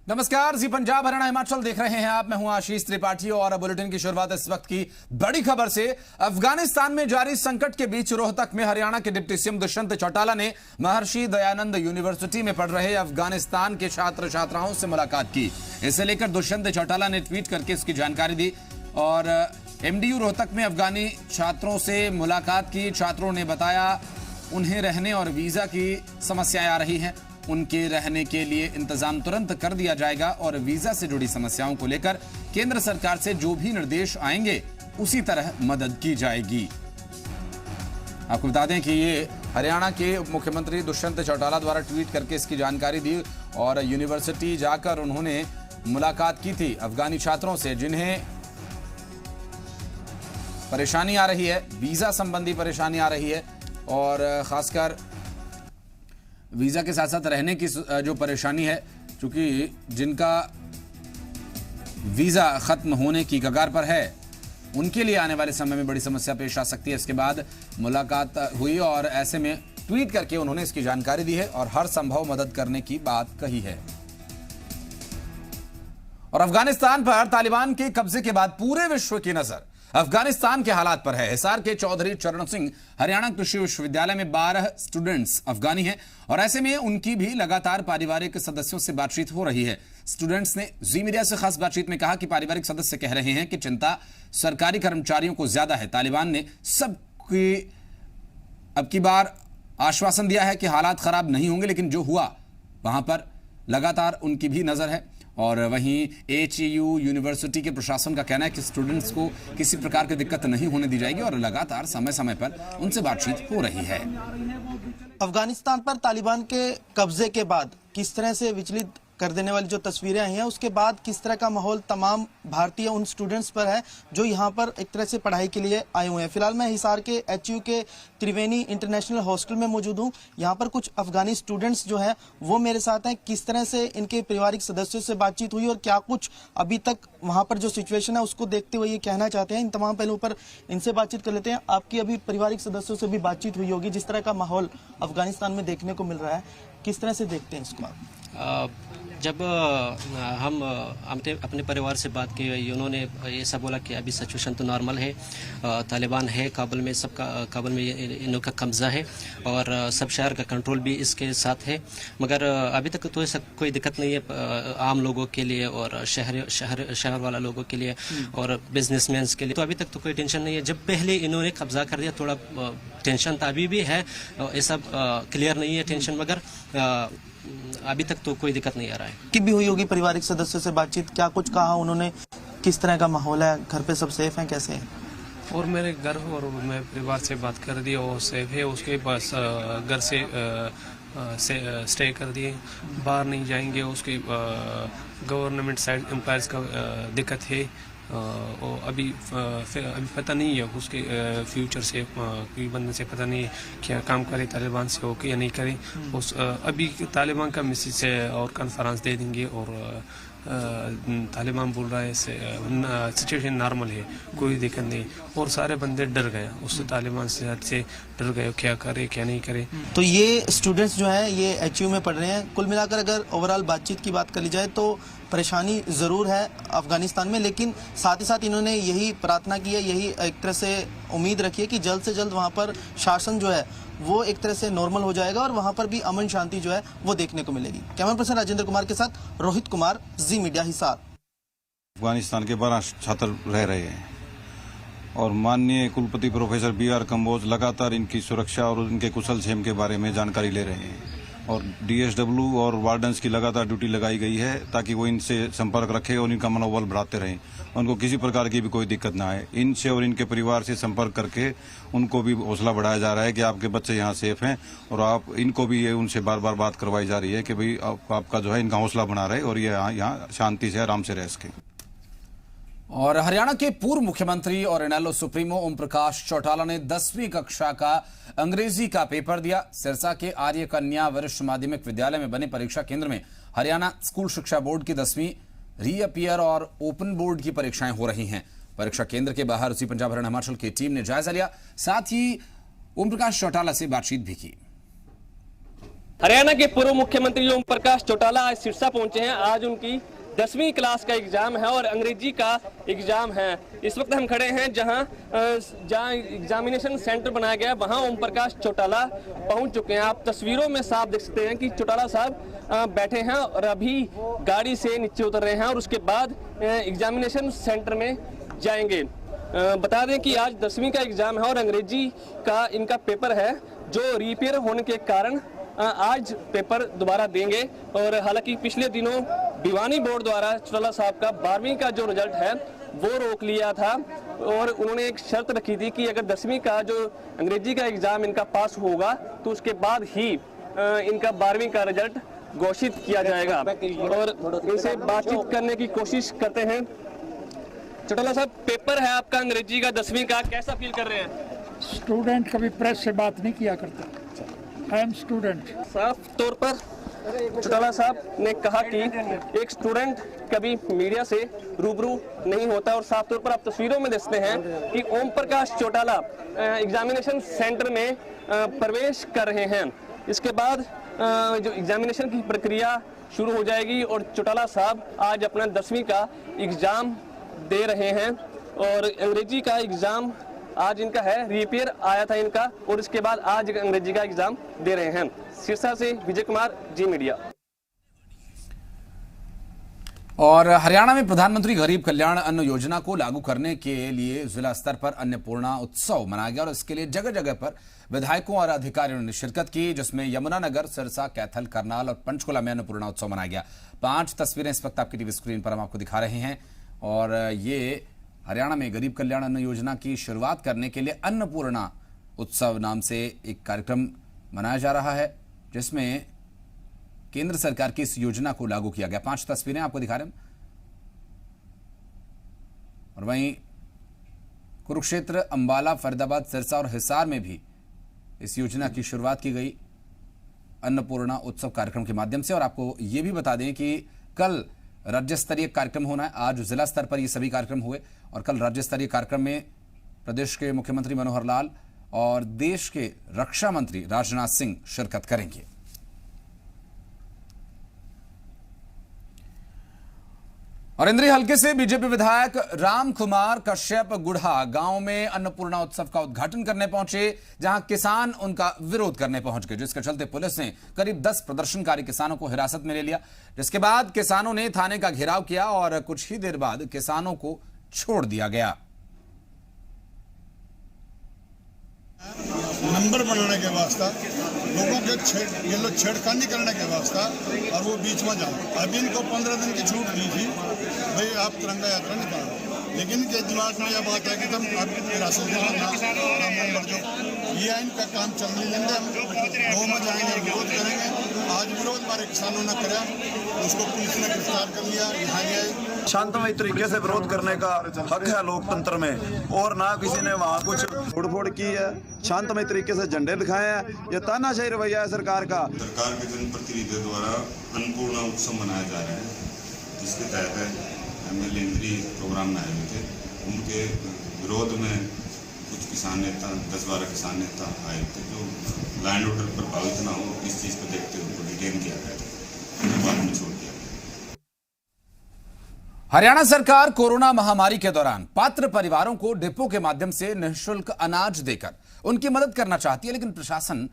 नमस्कार, जी पंजाब हरियाणा हिमाचल देख रहे हैं आप। मैं हूं आशीष त्रिपाठी और बुलेटिन की शुरुआत इस वक्त की बड़ी खबर से। अफगानिस्तान में जारी संकट के बीच रोहतक में हरियाणा के डिप्टी सीएम दुष्यंत चौटाला ने महर्षि दयानंद यूनिवर्सिटी में पढ़ रहे अफगानिस्तान के छात्र छात्राओं से मुलाकात की। इसे लेकर दुष्यंत चौटाला ने ट्वीट करके इसकी जानकारी दी और एमडीयू रोहतक में अफगानी छात्रों से मुलाकात की। छात्रों ने बताया उन्हें रहने और वीजा की समस्याएं आ रही हैं, उनके रहने के लिए इंतजाम तुरंत कर दिया जाएगा और वीजा से जुड़ी समस्याओं को लेकर केंद्र सरकार से जो भी निर्देश आएंगे उसी तरह मदद की जाएगी। आपको बता दें कि ये हरियाणा के उप मुख्यमंत्री दुष्यंत चौटाला द्वारा ट्वीट करके इसकी जानकारी दी और यूनिवर्सिटी जाकर उन्होंने मुलाकात की थी अफगानी छात्रों से जिन्हें परेशानी आ रही है, वीजा संबंधी परेशानी आ रही है और खासकर वीजा के साथ साथ रहने की जो परेशानी है, क्योंकि जिनका वीजा खत्म होने की कगार पर है उनके लिए आने वाले समय में बड़ी समस्या पेश आ सकती है। इसके बाद मुलाकात हुई और ऐसे में ट्वीट करके उन्होंने इसकी जानकारी दी है और हर संभव मदद करने की बात कही है। और अफगानिस्तान पर तालिबान के कब्जे के बाद पूरे विश्व की नजर अफगानिस्तान के हालात पर है। हिसार के चौधरी चरण सिंह हरियाणा कृषि विश्वविद्यालय में 12 स्टूडेंट्स अफगानी हैं और ऐसे में उनकी भी लगातार पारिवारिक सदस्यों से बातचीत हो रही है। स्टूडेंट्स ने जी मीडिया से खास बातचीत में कहा कि पारिवारिक सदस्य कह रहे हैं कि चिंता सरकारी कर्मचारियों को ज्यादा है। तालिबान ने सबकी अब की बार आश्वासन दिया है कि हालात खराब नहीं होंगे, लेकिन जो हुआ वहां पर लगातार उनकी भी नजर है। और वहीं एचयू यूनिवर्सिटी के प्रशासन का कहना है कि स्टूडेंट्स को किसी प्रकार की दिक्कत नहीं होने दी जाएगी और लगातार समय समय पर उनसे बातचीत हो रही है। अफगानिस्तान पर तालिबान के कब्जे के बाद किस तरह से विचलित कर देने वाली जो तस्वीरें आई हैं, उसके बाद किस तरह का माहौल तमाम भारतीय उन स्टूडेंट्स पर है जो यहाँ पर एक तरह से पढ़ाई के लिए आए हुए हैं। फिलहाल मैं हिसार के एचयू के त्रिवेणी इंटरनेशनल हॉस्टल में मौजूद हूँ। यहाँ पर कुछ अफगानी स्टूडेंट्स जो हैं वो मेरे साथ हैं। किस तरह से इनके पारिवारिक सदस्यों से बातचीत हुई और क्या कुछ अभी तक वहाँ पर जो सिचुएशन है उसको देखते हुए ये कहना चाहते हैं, इन तमाम पहलुओं पर इनसे बातचीत कर लेते हैं। आपकी अभी पारिवारिक सदस्यों से भी बातचीत हुई होगी, जिस तरह का माहौल अफगानिस्तान में देखने को मिल रहा है, किस तरह से देखते हैं इसको आप? जब हम अपने परिवार से बात की, उन्होंने ये सब बोला कि अभी सिचुएशन तो नॉर्मल है, तालिबान है काबुल में, काबुल में इन का कब्जा है और सब शहर का कंट्रोल भी इसके साथ है। मगर अभी तक तो ऐसा कोई दिक्कत नहीं है आम लोगों के लिए और शहर वाला लोगों के लिए और बिजनेसमैन के लिए। तो अभी तक तो कोई टेंशन नहीं है। जब पहले इन्होंने कब्जा कर दिया थोड़ा टेंशन था, अभी भी है, ये सब क्लियर नहीं है टेंशन, मगर अभी तक तो कोई दिक्कत नहीं आ रहा है। कि भी हुई होगी पारिवारिक सदस्य से बातचीत, क्या कुछ कहा उन्होंने, किस तरह का माहौल है, घर पे सब सेफ हैं, कैसे हैं? और मेरे घर और मैं परिवार से बात कर दी, वो सेफ है, उसके पास घर से स्टे कर दिए, बाहर नहीं जाएंगे। उसके गवर्नमेंट साइड एम्प्लॉयज़ का दिक्कत है और अभी पता नहीं है उसके फ्यूचर से, कोई बंदे से पता नहीं क्या काम करे तालिबान से हो कि या नहीं करे। उस अभी तालिबान का मैसेज से और कॉन्फ्रेंस दे देंगे और तालिबान बोल रहा है सिचुएशन नॉर्मल है, कोई दिक्कत नहीं। और सारे बंदे डर गए उस तालिबान से डर गए, क्या करे क्या नहीं करे। तो ये स्टूडेंट्स जो हैं ये एचयू में पढ़ रहे हैं। कुल मिलाकर अगर ओवरऑल बातचीत की बात कर ली जाए तो परेशानी ज़रूर है अफगानिस्तान में, लेकिन साथ ही साथ इन्होंने यही प्रार्थना की है, यही एक तरह से उम्मीद रखी है कि जल्द से जल्द वहाँ पर शासन जो है वो एक तरह से नॉर्मल हो जाएगा और वहाँ पर भी अमन शांति जो है वो देखने को मिलेगी। कैमरा पर्सन राजेंद्र कुमार के साथ रोहित कुमार, जी मीडिया, हिसार। अफगानिस्तान के 12 छात्र रह रहे हैं और माननीय कुलपति प्रोफेसर BR कंबोज लगातार इनकी सुरक्षा और इनके कुशल क्षेम के बारे में जानकारी ले रहे हैं और DSW और वार्डन्स की लगातार ड्यूटी लगाई गई है ताकि वो इनसे संपर्क रखें और इनका मनोबल बढ़ाते रहें, उनको किसी प्रकार की भी कोई दिक्कत ना आए। इनसे और इनके परिवार से संपर्क करके उनको भी हौसला बढ़ाया जा रहा है कि आपके बच्चे यहाँ सेफ हैं और आप इनको भी ये उनसे बार बार बात करवाई जा रही है कि भाई आपका जो है इनका हौसला बना रहे और ये यहाँ शांति से आराम से रह सके। और हरियाणा के पूर्व मुख्यमंत्री और इनेलो सुप्रीमो ओम प्रकाश चौटाला ने 10वीं कक्षा का अंग्रेजी का पेपर दिया। सिरसा के आर्य कन्या वरिष्ठ माध्यमिक विद्यालय में बने परीक्षा केंद्र में हरियाणा स्कूल शिक्षा बोर्ड की 10वीं रीअपियर और ओपन बोर्ड की परीक्षाएं हो रही हैं। परीक्षा केंद्र के बाहर उसी पंजाब हरियाणा हिमाचल की टीम ने जायजा लिया, साथ ही ओम प्रकाश चौटाला से बातचीत भी की। हरियाणा के पूर्व मुख्यमंत्री ओम प्रकाश चौटाला आज सिरसा पहुंचे हैं। आज उनकी 10वीं क्लास का एग्जाम है और अंग्रेजी का एग्जाम है। इस वक्त हम खड़े हैं जहां एग्जामिनेशन सेंटर बनाया गया है, वहां ओम प्रकाश चौटाला पहुंच चुके हैं। आप तस्वीरों में साफ देख सकते हैं कि चौटाला साहब बैठे हैं और अभी गाड़ी से नीचे उतर रहे हैं और उसके बाद एग्जामिनेशन सेंटर में जाएंगे। बता दें कि आज 10वीं का एग्जाम है और अंग्रेजी का इनका पेपर है जो रीपेयर होने के कारण आज पेपर दोबारा देंगे। और हालांकि पिछले दिनों दीवानी बोर्ड द्वारा चौटाला साहब का 12वीं का जो रिजल्ट है वो रोक लिया था और उन्होंने एक शर्त रखी थी कि अगर 10वीं का जो अंग्रेजी का एग्जाम इनका पास होगा तो उसके बाद ही इनका 12वीं का रिजल्ट घोषित किया जाएगा। और इनसे बातचीत करने की कोशिश करते हैं। चौटाला साहब, पेपर है आपका अंग्रेजी का 10वीं का, कैसा फील कर रहे हैं? स्टूडेंट कभी प्रेस से बात नहीं किया करता। I am student. साफ तौर पर चौटाला साहब ने कहा कि एक स्टूडेंट कभी मीडिया से रूबरू नहीं होता और साफ तौर पर आप तस्वीरों में देखते हैं कि ओम प्रकाश चौटाला एग्जामिनेशन सेंटर में प्रवेश कर रहे हैं। इसके बाद जो एग्जामिनेशन की प्रक्रिया शुरू हो जाएगी और चौटाला साहब आज अपना 10वीं का एग्जाम दे रहे हैं। और अंग्रेजी का एग्जाम आज इनका है, रीपेयर आया था इनका और इसके बाद आज अंग्रेजी का एग्जाम दे रहे हैं। सिरसा से विजय कुमार, जी मीडिया। और हरियाणा में प्रधानमंत्री गरीब कल्याण अन्न योजना को लागू करने के लिए जिला स्तर पर अन्नपूर्णा उत्सव मनाया गया और इसके लिए जगह जगह पर विधायकों और अधिकारियों ने शिरकत की, जिसमें यमुनानगर, सिरसा, कैथल, करनाल और पंचकुला में अन्नपूर्णा उत्सव मनाया गया। 5 तस्वीरें इस वक्त आपकी टीवी स्क्रीन पर हम आपको दिखा रहे हैं और ये हरियाणा में गरीब कल्याण अन्न योजना की शुरुआत करने के लिए अन्नपूर्णा उत्सव नाम से एक कार्यक्रम मनाया जा रहा है, जिसमें केंद्र सरकार की इस योजना को लागू किया गया। 5 तस्वीरें आपको दिखा रहे हैं। और वहीं कुरुक्षेत्र, अंबाला, फरीदाबाद, सिरसा और हिसार में भी इस योजना की शुरुआत की गई अन्नपूर्णा उत्सव कार्यक्रम के माध्यम से। और आपको यह भी बता दें कि कल राज्य स्तरीय कार्यक्रम होना है। आज जिला स्तर पर ये सभी कार्यक्रम हुए और कल राज्य स्तरीय कार्यक्रम में प्रदेश के मुख्यमंत्री मनोहर लाल और देश के रक्षा मंत्री राजनाथ सिंह शिरकत करेंगे। और इंद्री हल्के से बीजेपी विधायक राम कुमार कश्यप गुढ़ा गांव में अन्नपूर्णा उत्सव का उद्घाटन करने पहुंचे, जहां किसान उनका विरोध करने पहुंच गए, जिसके चलते पुलिस ने करीब 10 प्रदर्शनकारी किसानों को हिरासत में ले लिया। जिसके बाद किसानों ने थाने का घेराव किया और कुछ ही देर बाद किसानों को छोड़ दिया गया। नंबर बनाने के वास्ता लोगों के ये लोग छेड़खानी करने के वास्ता और वो बीच में जाओ। अभी इनको 15 दिन की छूट दी थी, भाई आप तिरंगा यात्रा निकालो, लेकिन इनके दिमाग में यह बात है कि तुम आपकी हिरासत में बढ़ जाओ। ये इनका काम चलने देंगे, हम 2 में जाएंगे, विरोध करेंगे। आज विरोध हमारे किसानों ने करा, उसको पुलिस ने गिरफ्तार कर लिया। यहाँ गए शांतमय तरीके से विरोध करने का हक है लोकतंत्र में, और ना किसी ने वहाँ कुछ फोड़ की है। शांतमय तरीके से झंडे दिखाए हैं। ये तानाशाही रवैया है सरकार का। सरकार के जनप्रतिनिधियों द्वारा अन्नपूर्णा उत्सव मनाया जा रहा है, जिसके तहत MLA इंद्री प्रोग्राम में आए हुए थे। उनके विरोध में कुछ किसान नेता, 10-12 किसान नेता आए थे, जो लैंड ऑर्डर प्रभावित ना हो इस चीज़ को देखते हुए उनको डिटेन किया गया था, बाद में छोड़ दिया गया। हरियाणा सरकार कोरोना महामारी के दौरान पात्र परिवारों को डिपो के माध्यम से निःशुल्क अनाज देकर उनकी मदद करना चाहती है, लेकिन प्रशासन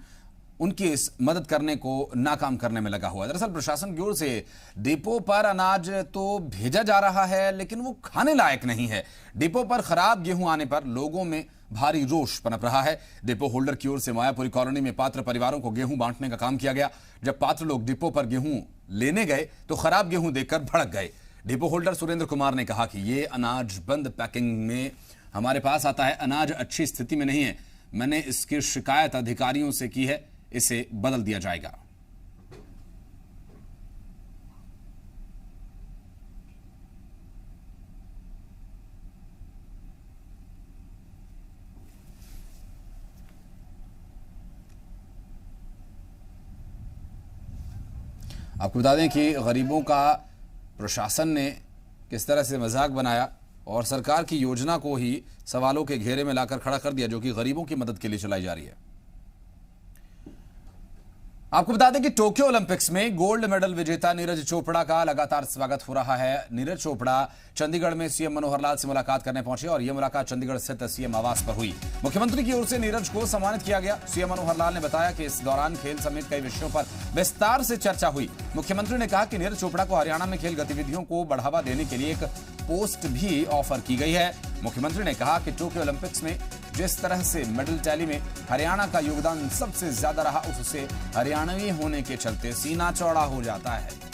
उनकी इस मदद करने को नाकाम करने में लगा हुआ है। दरअसल प्रशासन की ओर से डिपो पर अनाज तो भेजा जा रहा है, लेकिन वो खाने लायक नहीं है। डिपो पर खराब गेहूं आने पर लोगों में भारी रोष पनप रहा है। डिपो होल्डर की ओर से मायापुरी कॉलोनी में पात्र परिवारों को गेहूं बांटने का काम किया गया। जब पात्र लोग डिपो पर गेहूं लेने गए तो खराब गेहूं देखकर भड़क गए। डिपो होल्डर सुरेंद्र कुमार ने कहा कि ये अनाज बंद पैकिंग में हमारे पास आता है, अनाज अच्छी स्थिति में नहीं है। मैंने इसकी शिकायत अधिकारियों से की है, इसे बदल दिया जाएगा। आपको बता दें कि गरीबों का प्रशासन ने किस तरह से मजाक बनाया और सरकार की योजना को ही सवालों के घेरे में लाकर खड़ा कर दिया, जो कि गरीबों की मदद के लिए चलाई जा रही है। आपको बता दें कि टोक्यो ओलंपिक्स में गोल्ड मेडल विजेता नीरज चोपड़ा का लगातार स्वागत हो रहा है। नीरज चोपड़ा चंडीगढ़ में सीएम मनोहर लाल से मुलाकात करने पहुंचे और यह मुलाकात चंडीगढ़ स्थित सीएम आवास पर हुई। मुख्यमंत्री की ओर से नीरज को सम्मानित किया गया। सीएम मनोहर लाल ने बताया कि इस दौरान खेल समेत कई विषयों पर विस्तार से चर्चा हुई। मुख्यमंत्री ने कहा कि नीरज चोपड़ा को हरियाणा में खेल गतिविधियों को बढ़ावा देने के लिए एक पोस्ट भी ऑफर की गई है। मुख्यमंत्री ने कहा कि टोक्यो ओलंपिक्स में जिस तरह से मेडल टैली में हरियाणा का योगदान सबसे ज्यादा रहा, उससे हरियाणवी होने के चलते सीना चौड़ा हो जाता है।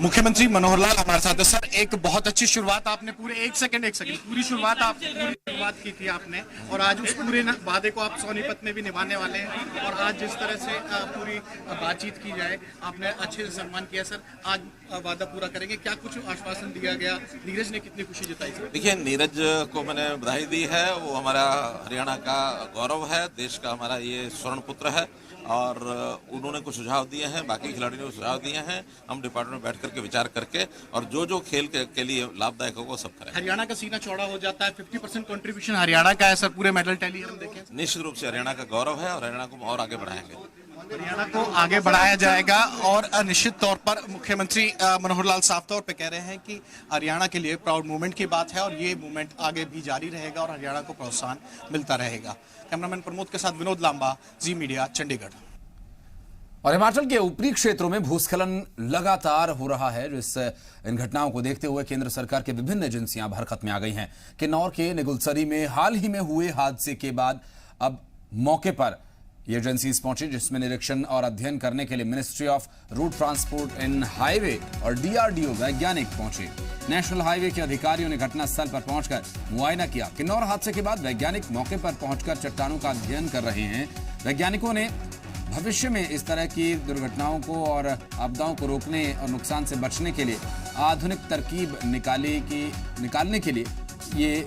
मुख्यमंत्री मनोहर लाल हमारे साथ है। सर, एक बहुत अच्छी शुरुआत आपने पूरी शुरुआत की थी आपने, और आज उस पूरे वादे को आप सोनीपत में भी निभाने वाले हैं। और आज जिस तरह से पूरी बातचीत की जाए, आपने अच्छे से सम्मान किया। सर, आज वादा पूरा करेंगे, क्या कुछ आश्वासन दिया गया? नीरज ने कितनी खुशी जताई? देखिए, नीरज को मैंने बधाई दी है। वो हमारा हरियाणा का गौरव है, देश का हमारा ये स्वर्ण पुत्र है। और उन्होंने कुछ सुझाव दिए हैं, बाकी खिलाड़ियों ने सुझाव दिए हैं। हम डिपार्टमेंट में बैठ करके विचार करके और जो खेल के लिए लाभदायक होगा वो सब करें। हरियाणा का सीना चौड़ा हो जाता है। 50% कंट्रीब्यूशन हरियाणा का है सर, पूरे मेडल टैली हम देखें। निश्चित रूप से हरियाणा का गौरव है और हरियाणा को और आगे बढ़ाएंगे। हरियाणा को आगे बढ़ाया जाएगा। और निश्चित तौर पर मुख्यमंत्री मनोहर लाल साफ तौर पे कह रहे हैं कि हरियाणा के लिए प्राउड मूवमेंट की बात है और ये मूवमेंट आगे भी जारी रहेगा और हरियाणा को प्रोत्साहन मिलता रहेगा। कैमरामैन प्रमोद के साथ विनोद लांबा, जी मीडिया, चंडीगढ़। और हिमाचल के ऊपरी क्षेत्रों में भूस्खलन लगातार हो रहा है। इन घटनाओं को देखते हुए केंद्र सरकार की विभिन्न एजेंसियां हरकत में आ गई हैं। किन्नौर के निगुलसरी में हाल ही में हुए हादसे के बाद अब मौके पर ये एजेंसीज पहुंची, जिसमें निरीक्षण और अध्ययन करने के लिए ministry of road transport and highway और DRDO वैज्ञानिक पहुंचे। नेशनल हाईवे के अधिकारियों ने घटनास्थल पर पहुंचकर मुआयना किया। किन्नौर हादसे के बाद वैज्ञानिक मौके पर पहुंचकर चट्टानों का अध्ययन कर रहे हैं। वैज्ञानिकों ने भविष्य में इस तरह की दुर्घटनाओं को और आपदाओं को रोकने और नुकसान से बचने के लिए आधुनिक तरकीब निकालने के लिए ये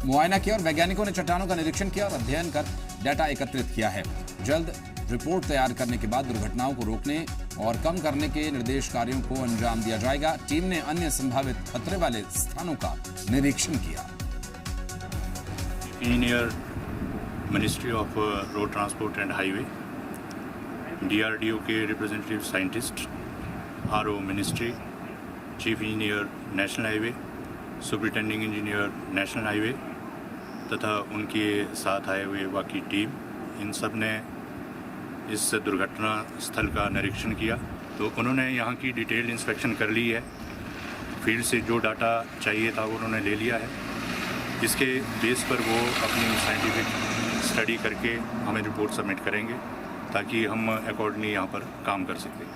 मुआयना किया और वैज्ञानिकों ने चट्टानों का निरीक्षण किया और अध्ययन कर डाटा एकत्रित किया है। जल्द रिपोर्ट तैयार करने के बाद दुर्घटनाओं को रोकने और कम करने के निर्देश कार्यों को अंजाम दिया जाएगा। टीम ने अन्य संभावित खतरे वाले स्थानों का निरीक्षण किया। Engineer, ministry of road transport and highway, DRDO के representative scientist, RO ministry, chief engineer national highway, superintending engineer national highway तथा उनके साथ आए हुए बाकी टीम, इन सब ने इस दुर्घटना स्थल का निरीक्षण किया। तो उन्होंने यहाँ की डिटेल इंस्पेक्शन कर ली है। फील्ड से जो डाटा चाहिए था वो उन्होंने ले लिया है। इसके बेस पर वो अपनी साइंटिफिक स्टडी करके हमें रिपोर्ट सबमिट करेंगे ताकि हम अकॉर्डिंगली यहाँ पर काम कर सकें।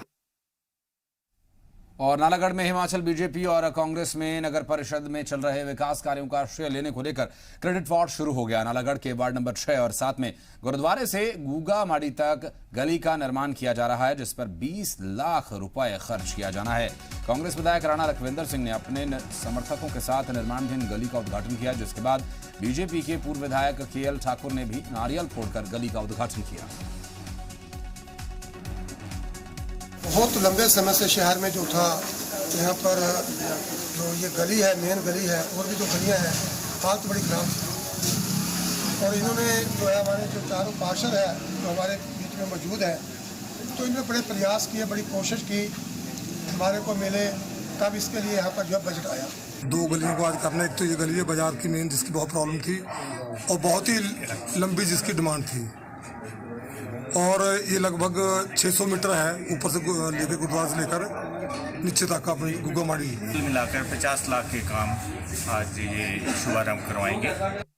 और नालागढ़ में हिमाचल बीजेपी और कांग्रेस में नगर परिषद में चल रहे विकास कार्यों का श्रेय लेने को लेकर क्रेडिट वॉर शुरू हो गया। नालागढ़ के वार्ड नंबर 6 और 7 में गुरुद्वारे से गूगा माड़ी तक गली का निर्माण किया जा रहा है, जिस पर 20 लाख रुपए खर्च किया जाना है। कांग्रेस विधायक राणा लखविंदर सिंह ने अपने समर्थकों के साथ निर्माणाधीन गली का उद्घाटन किया, जिसके बाद बीजेपी के पूर्व विधायक KL ठाकुर ने भी नारियल फोड़कर गली का उद्घाटन किया। बहुत लंबे समय से शहर में जो था, यहाँ पर जो ये गली है, मेन गली है, और भी जो गलियाँ हैं हालत बड़ी खराब थी। और इन्होंने जो है हमारे जो चारों पार्षद है जो हमारे बीच में मौजूद है, तो इन्होंने बड़े प्रयास किए, बड़ी कोशिश की, हमारे को मिले, तब इसके लिए यहाँ पर जो बजट आया। 2 गलियों को आज करना, एक तो ये गली है बाजार की मेन, जिसकी बहुत प्रॉब्लम थी और बहुत ही लंबी जिसकी डिमांड थी, और ये लगभग 600 मीटर है ऊपर से लेकर गुरुद्वारा से लेकर नीचे तक अपनी गुगा माड़ी। मिलाकर 50 लाख के काम आज ये शुभारंभ करवाएंगे।